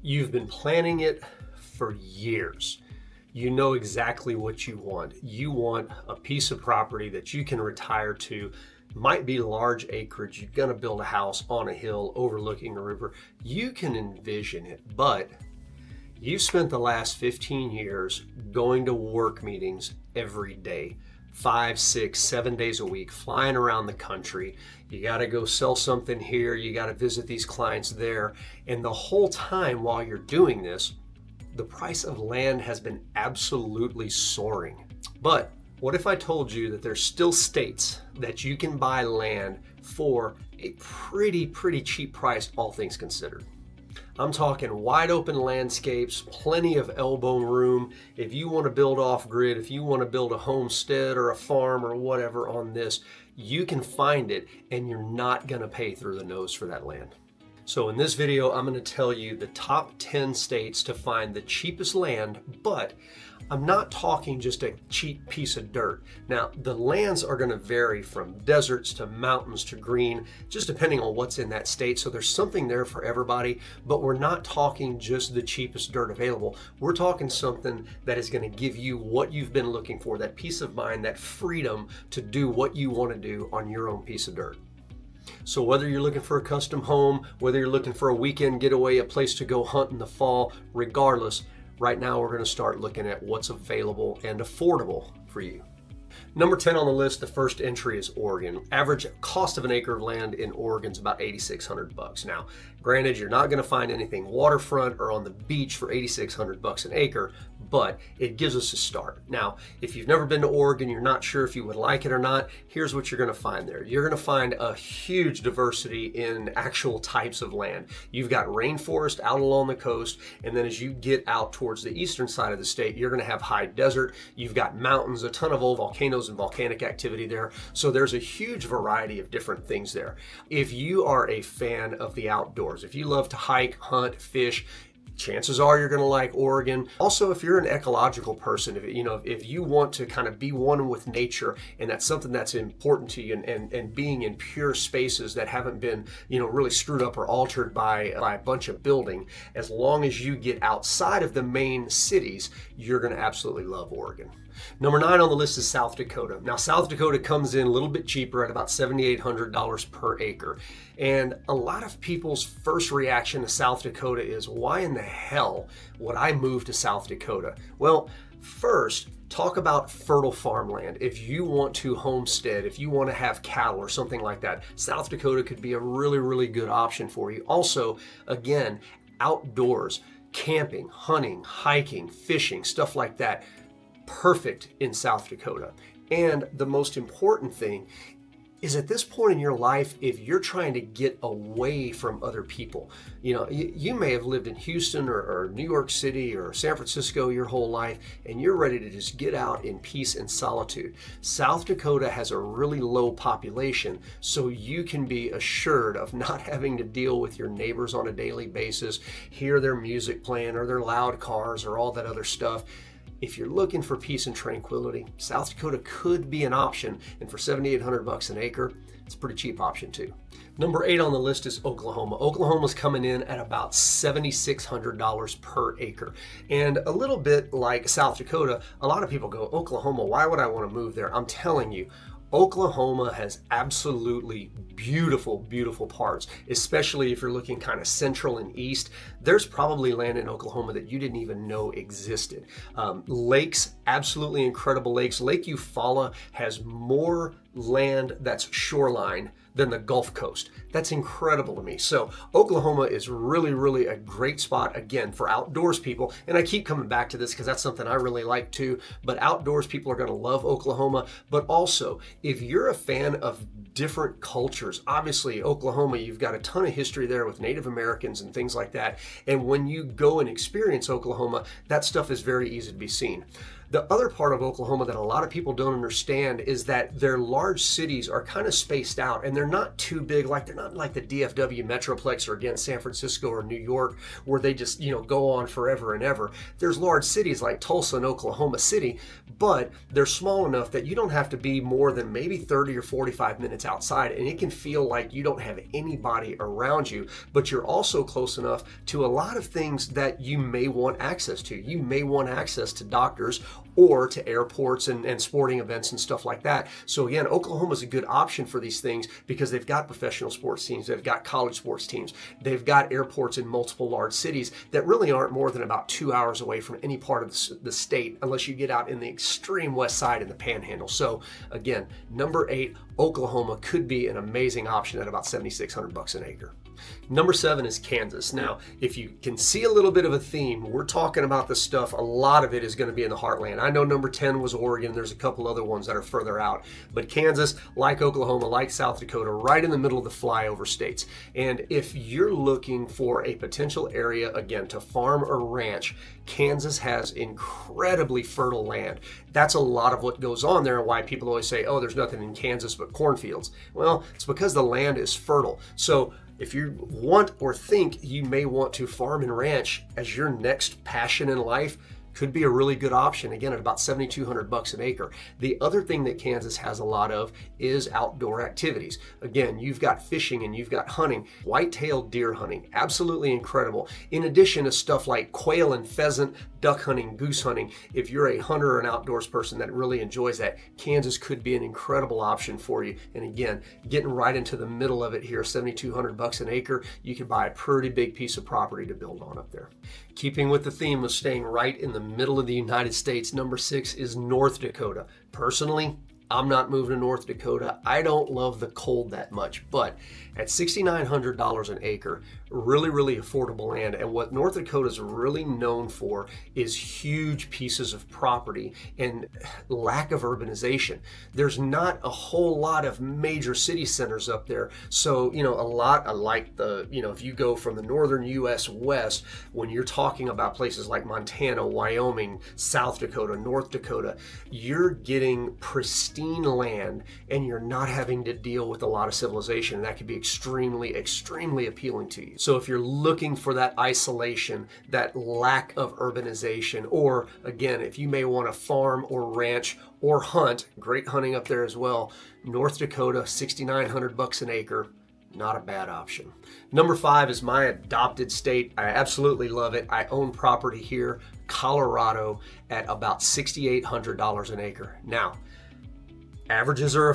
You've been planning it for years. You know exactly what you want. You want a piece of property that you can retire to. Might be large acreage. You're going to build a house on a hill overlooking a river. You can envision it, but you've spent the last 15 years going to work meetings every day, 5, 6, 7 days a week, flying around the country. You got to go sell something here. You got to visit these clients there. And the whole time while you're doing this, the price of land has been absolutely soaring. But what if I told you that there's still states that you can buy land for a pretty cheap price, all things considered? I'm talking wide open landscapes, plenty of elbow room. If you want to build off grid, if you want to build a homestead or a farm or whatever on this, you can find it and you're not going to pay through the nose for that land. So in this video, I'm going to tell you the top 10 states to find the cheapest land, but I'm not talking just a cheap piece of dirt. Now, the lands are going to vary from deserts to mountains to green, just depending on what's in that state. So there's something there for everybody, but we're not talking just the cheapest dirt available. We're talking something that is going to give you what you've been looking for, that peace of mind, that freedom to do what you want to do on your own piece of dirt. So whether you're looking for a custom home, whether you're looking for a weekend getaway, a place to go hunt in the fall, regardless, right now we're going to start looking at what's available and affordable for you. Number 10 on the list, the first entry is Oregon. Average cost of an acre of land in Oregon is about $8,600. Now, granted, you're not going to find anything waterfront or on the beach for $8,600 an acre, but it gives us a start. Now, if you've never been to Oregon, you're not sure if you would like it or not, here's what you're going to find there. You're going to find a huge diversity in actual types of land. You've got rainforest out along the coast, and then as you get out towards the eastern side of the state, you're going to have high desert. You've got mountains, a ton of old volcanoes and volcanic activity there. So there's a huge variety of different things there. If you are a fan of the outdoors, if you love to hike, hunt, fish, chances are you're going to like Oregon. Also, if you're an ecological person, if you want to kind of be one with nature, and that's something that's important to you, and being in pure spaces that haven't been, really screwed up or altered by a bunch of building, as long as you get outside of the main cities, you're going to absolutely love Oregon. Number 9 on the list is South Dakota. Now, South Dakota comes in a little bit cheaper at about $7,800 per acre. And a lot of people's first reaction to South Dakota is, why in the hell would I move to South Dakota? Well, first, talk about fertile farmland. If you want to homestead, if you want to have cattle or something like that, South Dakota could be a really good option for you. Also, again, outdoors, camping, hunting, hiking, fishing, stuff like that. Perfect in South Dakota. And the most important thing is, at this point in your life, if you're trying to get away from other people, you may have lived in Houston or New York City or San Francisco your whole life, and you're ready to just get out in peace and solitude. South Dakota has a really low population, so you can be assured of not having to deal with your neighbors on a daily basis, hear their music playing or their loud cars or all that other stuff. If you're looking for peace and tranquility, South Dakota could be an option, and for $7,800 an acre, it's a pretty cheap option too. Number 8 on the list is Oklahoma. Oklahoma's coming in at about $7,600 per acre. And a little bit like South Dakota, a lot of people go, Oklahoma, why would I want to move there? I'm telling you, Oklahoma has absolutely beautiful parts, especially if you're looking kind of central and east. There's probably land in Oklahoma that you didn't even know existed. Lakes, absolutely incredible lakes. Lake Eufaula has more land that's shoreline than the Gulf Coast. That's incredible to me. So Oklahoma is really a great spot, again, for outdoors people. And I keep coming back to this because that's something I really like too. But outdoors people are going to love Oklahoma. But also, if you're a fan of different cultures, obviously Oklahoma, you've got a ton of history there with Native Americans and things like that. And when you go and experience Oklahoma, that stuff is very easy to be seen. The other part of Oklahoma that a lot of people don't understand is that their large cities are kind of spaced out, and they're not too big. Like, they're not like the DFW Metroplex or, again, San Francisco or New York, where they just, go on forever and ever. There's large cities like Tulsa and Oklahoma City, but they're small enough that you don't have to be more than maybe 30 or 45 minutes outside, and it can feel like you don't have anybody around you, but you're also close enough to a lot of things that you may want access to. You may want access to doctors or to airports and sporting events and stuff like that. So again, Oklahoma is a good option for these things because they've got professional sports teams, they've got college sports teams, they've got airports in multiple large cities that really aren't more than about 2 hours away from any part of the state, unless you get out in the extreme west side in the Panhandle. So again, number 8, Oklahoma could be an amazing option at about $7,600 an acre. Number 7 is Kansas. Now, if you can see a little bit of a theme, we're talking about this stuff, a lot of it is going to be in the heartland. I know number 10 was Oregon. There's a couple other ones that are further out. But Kansas, like Oklahoma, like South Dakota, right in the middle of the flyover states. And if you're looking for a potential area, again, to farm or ranch, Kansas has incredibly fertile land. That's a lot of what goes on there and why people always say, oh, there's nothing in Kansas but cornfields. Well, it's because the land is fertile. So if you want or think you may want to farm and ranch as your next passion in life, could be a really good option, again, at about $7,200 an acre. The other thing that Kansas has a lot of is outdoor activities. Again, you've got fishing and you've got hunting, white-tailed deer hunting, absolutely incredible. In addition to stuff like quail and pheasant, duck hunting, goose hunting. If you're a hunter or an outdoors person that really enjoys that, Kansas could be an incredible option for you. And again, getting right into the middle of it here, $7,200 an acre, you can buy a pretty big piece of property to build on up there. Keeping with the theme of staying right in the middle of the United States, number 6 is North Dakota. Personally, I'm not moving to North Dakota. I don't love the cold that much, but at $6,900 an acre, really, really affordable land. And what North Dakota is really known for is huge pieces of property and lack of urbanization. There's not a whole lot of major city centers up there. So, a lot like if you go from the northern US west, when you're talking about places like Montana, Wyoming, South Dakota, North Dakota, you're getting pristine land and you're not having to deal with a lot of civilization. And that can be extremely, extremely appealing to you. So if you're looking for that isolation, that lack of urbanization, or again, if you may want to farm or ranch or hunt, great hunting up there as well, North Dakota, $6,900 an acre, not a bad option. Number 5 is my adopted state. I absolutely love it. I own property here, Colorado, at about $6,800 an acre. Now, averages are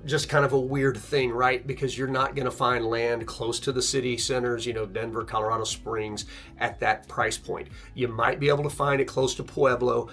just kind of a weird thing, right? Because you're not going to find land close to the city centers, Denver, Colorado Springs, at that price point. You might be able to find it close to Pueblo.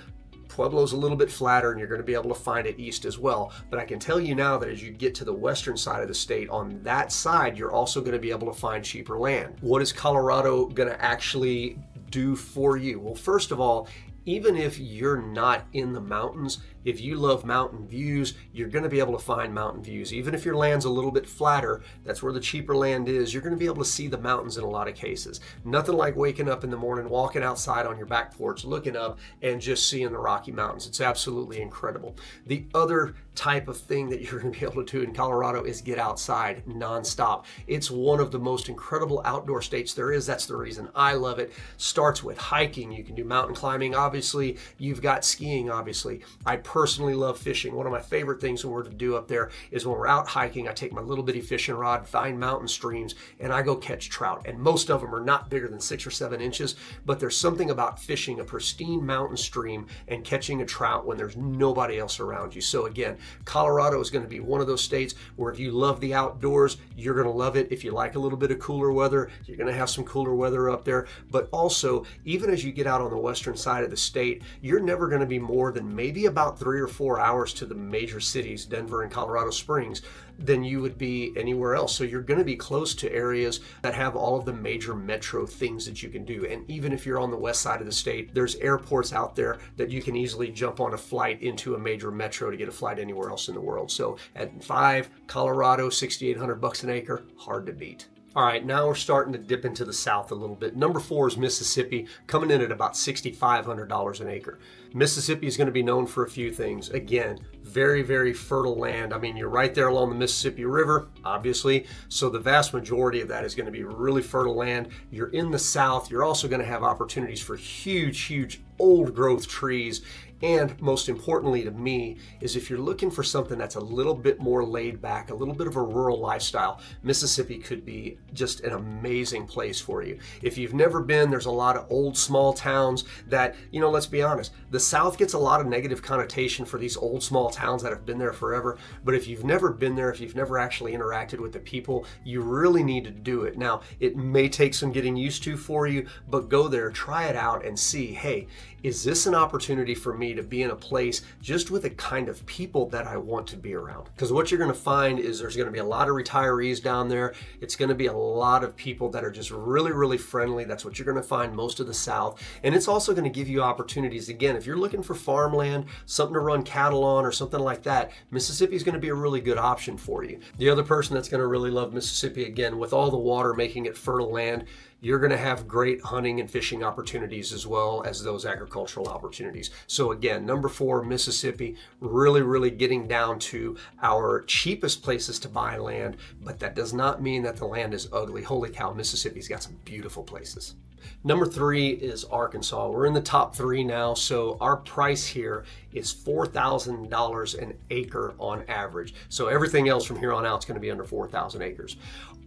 Pueblo's a little bit flatter, and you're going to be able to find it east as well. But I can tell you now that as you get to the western side of the state, on that side, you're also going to be able to find cheaper land. What is Colorado going to actually do for you? Well, first of all, even if you're not in the mountains, if you love mountain views, you're going to be able to find mountain views. Even if your land's a little bit flatter, that's where the cheaper land is, you're going to be able to see the mountains in a lot of cases. Nothing like waking up in the morning, walking outside on your back porch, looking up and just seeing the Rocky Mountains. It's absolutely incredible. The other type of thing that you're going to be able to do in Colorado is get outside nonstop. It's one of the most incredible outdoor states there is. That's the reason I love it. Starts with hiking. You can do mountain climbing, obviously. You've got skiing, obviously. I personally love fishing. One of my favorite things when we're to do up there is when we're out hiking, I take my little bitty fishing rod, find mountain streams, and I go catch trout. And most of them are not bigger than 6 or 7 inches, but there's something about fishing a pristine mountain stream and catching a trout when there's nobody else around you. So again, Colorado is going to be one of those states where if you love the outdoors, you're going to love it. If you like a little bit of cooler weather, you're going to have some cooler weather up there. But also, even as you get out on the western side of the state, you're never going to be more than maybe about 3 or 4 hours to the major cities, Denver and Colorado Springs, than you would be anywhere else. So you're going to be close to areas that have all of the major metro things that you can do. And even if you're on the west side of the state, there's airports out there that you can easily jump on a flight into a major metro to get a flight anywhere else in the world. So at 5, Colorado, $6,800 an acre, hard to beat. All right, now we're starting to dip into the south a little bit. Number 4 is Mississippi, coming in at about $6,500 an acre. Mississippi is going to be known for a few things. Again, very, very fertile land. I mean, you're right there along the Mississippi River, obviously. So the vast majority of that is going to be really fertile land. You're in the south. You're also going to have opportunities for huge, huge old growth trees. And most importantly to me is if you're looking for something that's a little bit more laid back, a little bit of a rural lifestyle, Mississippi could be just an amazing place for you. If you've never been, there's a lot of old small towns that, let's be honest, the South gets a lot of negative connotation for these old small towns that have been there forever. But if you've never been there, if you've never actually interacted with the people, you really need to do it. Now, it may take some getting used to for you, but go there, try it out and see, hey, is this an opportunity for me to be in a place just with the kind of people that I want to be around? Because what you're going to find is there's going to be a lot of retirees down there. It's going to be a lot of people that are just really, really friendly. That's what you're going to find most of the South. And it's also going to give you opportunities. Again, if you're looking for farmland, something to run cattle on or something like that, Mississippi is going to be a really good option for you. The other person that's going to really love Mississippi, again, with all the water making it fertile land, you're going to have great hunting and fishing opportunities as well as those agricultural opportunities. So again, number 4, Mississippi, really, really getting down to our cheapest places to buy land, but that does not mean that the land is ugly. Holy cow, Mississippi's got some beautiful places. Number 3 is Arkansas. We're in the top 3 now, so our price here is $4,000 an acre on average. So everything else from here on out is going to be under 4,000 acres.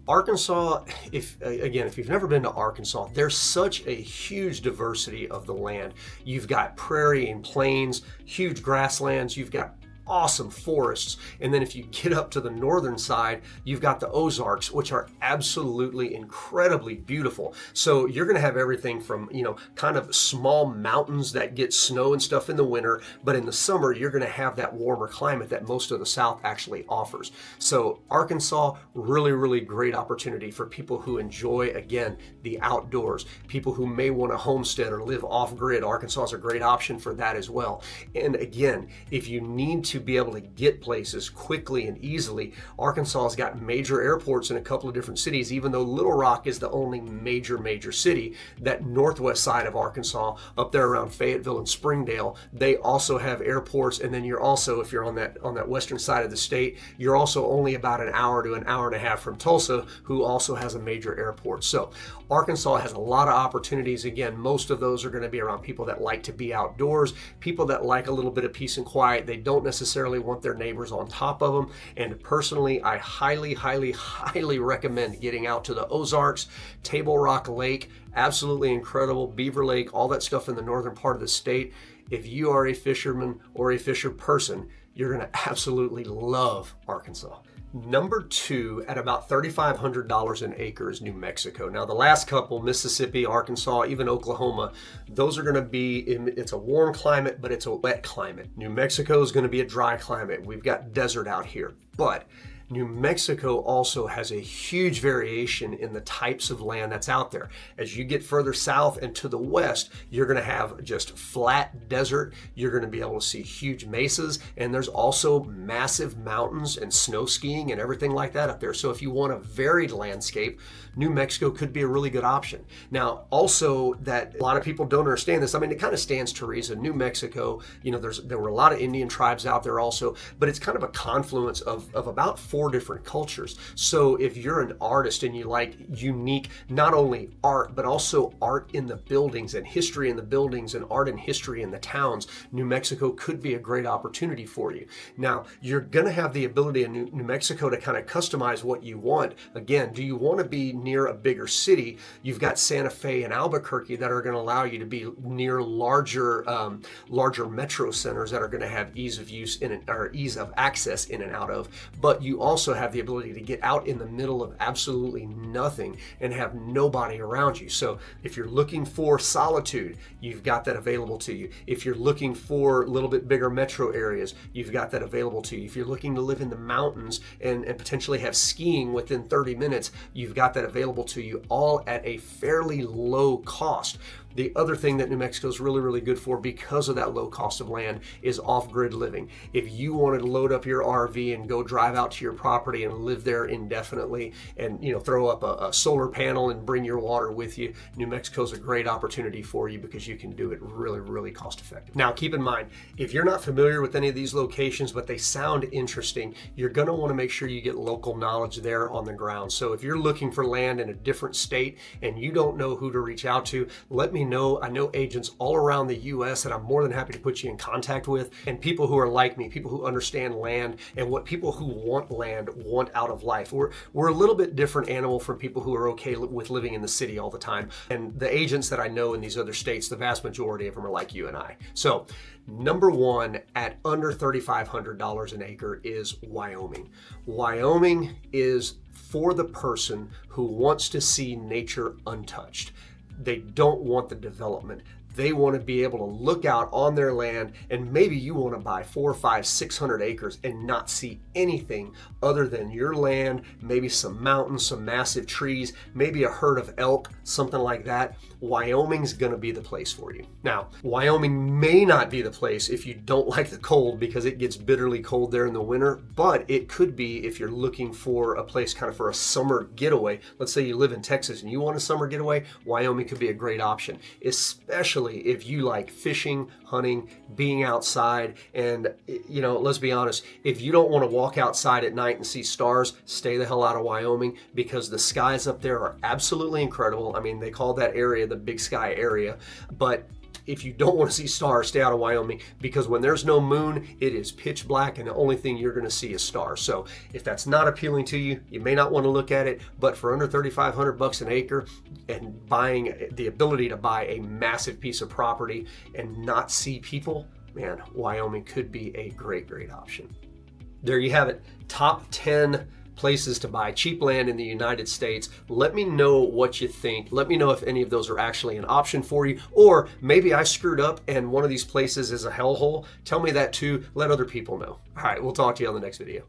Arkansas, if you've never been to Arkansas, there's such a huge diversity of the land. You've got prairie and plains, huge grasslands, you've got awesome forests. And then if you get up to the northern side, you've got the Ozarks, which are absolutely incredibly beautiful. So you're going to have everything from, kind of small mountains that get snow and stuff in the winter, but in the summer, you're going to have that warmer climate that most of the South actually offers. So Arkansas, really, really great opportunity for people who enjoy, again, the outdoors, people who may want to homestead or live off grid. Arkansas is a great option for that as well. And again, if you need to be able to get places quickly and easily, Arkansas has got major airports in a couple of different cities, even though Little Rock is the only major city. That northwest side of Arkansas, up there around Fayetteville and Springdale, they also have airports. And then you're also, if you're on that western side of the state, you're also only about an hour to an hour and a half from Tulsa, who also has a major airport. So Arkansas has a lot of opportunities. Again, most of those are going to be around people that like to be outdoors, people that like a little bit of peace and quiet. They don't necessarily want their neighbors on top of them. And personally, I highly recommend getting out to the Ozarks, Table Rock Lake, absolutely incredible, Beaver Lake, all that stuff in the northern part of the state. If you are a fisherman or a fisher person, you're going to absolutely love Arkansas. Number 2 at about $3,500 an acre is New Mexico. Now the last couple, Mississippi, Arkansas, even Oklahoma, those are going to be, it's a warm climate, but it's a wet climate. New Mexico is going to be a dry climate. We've got desert out here, but New Mexico also has a huge variation in the types of land that's out there. As you get further south and to the west, you're going to have just flat desert. You're going to be able to see huge mesas, and there's also massive mountains and snow skiing and everything like that up there. So if you want a varied landscape, New Mexico could be a really good option. Now, also that a lot of people don't understand this. I mean, it kind of stands to reason. New Mexico, there were a lot of Indian tribes out there also, but it's kind of a confluence of about 4 different cultures. So if you're an artist and you like unique, not only art, but also art in the buildings and history in the buildings and art and history in the towns, New Mexico could be a great opportunity for you. Now, you're going to have the ability in New Mexico to kind of customize what you want. Again, do you want to be near a bigger city? You've got Santa Fe and Albuquerque that are going to allow you to be near larger metro centers that are going to have ease of use or ease of access in and out of. But you also have the ability to get out in the middle of absolutely nothing and have nobody around you. So if you're looking for solitude, you've got that available to you. If you're looking for a little bit bigger metro areas, you've got that available to you. If you're looking to live in the mountains and potentially have skiing within 30 minutes, you've got that available to you, all at a fairly low cost. The other thing that New Mexico is really, really good for because of that low cost of land is off-grid living. If you wanted to load up your RV and go drive out to your property and live there indefinitely and throw up a solar panel and bring your water with you, New Mexico is a great opportunity for you because you can do it really, really cost effective. Now keep in mind, if you're not familiar with any of these locations but they sound interesting, you're going to want to make sure you get local knowledge there on the ground. So if you're looking for land in a different state and you don't know who to reach out to, let me know. I know agents all around the US that I'm more than happy to put you in contact with, and people who are like me, people who understand land and what people who want land want out of life. We're a little bit different animal from people who are okay with living in the city all the time. And the agents that I know in these other states, the vast majority of them are like you and I. So number one, at under $3,500 an acre is Wyoming. Wyoming is for the person who wants to see nature untouched. They don't want the development. They want to be able to look out on their land, and maybe you want to buy 400, 500, 600 acres and not see anything other than your land, maybe some mountains, some massive trees, maybe a herd of elk, something like that. Wyoming's going to be the place for you. Now, Wyoming may not be the place if you don't like the cold because it gets bitterly cold there in the winter, but it could be if you're looking for a place kind of for a summer getaway. Let's say you live in Texas and you want a summer getaway, Wyoming could be a great option, especially if you like fishing, hunting, being outside. And let's be honest, if you don't want to walk outside at night and see stars, stay the hell out of Wyoming because the skies up there are absolutely incredible. I mean, they call that area the Big Sky area, but if you don't want to see stars, stay out of Wyoming because when there's no moon, it is pitch black and the only thing you're going to see is stars. So if that's not appealing to you, you may not want to look at it, but for under $3,500 an acre and buying the ability to buy a massive piece of property and not see people, man, Wyoming could be a great, great option. There you have it. Top 10 places to buy cheap land in the United States. Let me know what you think. Let me know if any of those are actually an option for you, or maybe I screwed up and one of these places is a hellhole. Tell me that too. Let other people know. All right, we'll talk to you on the next video.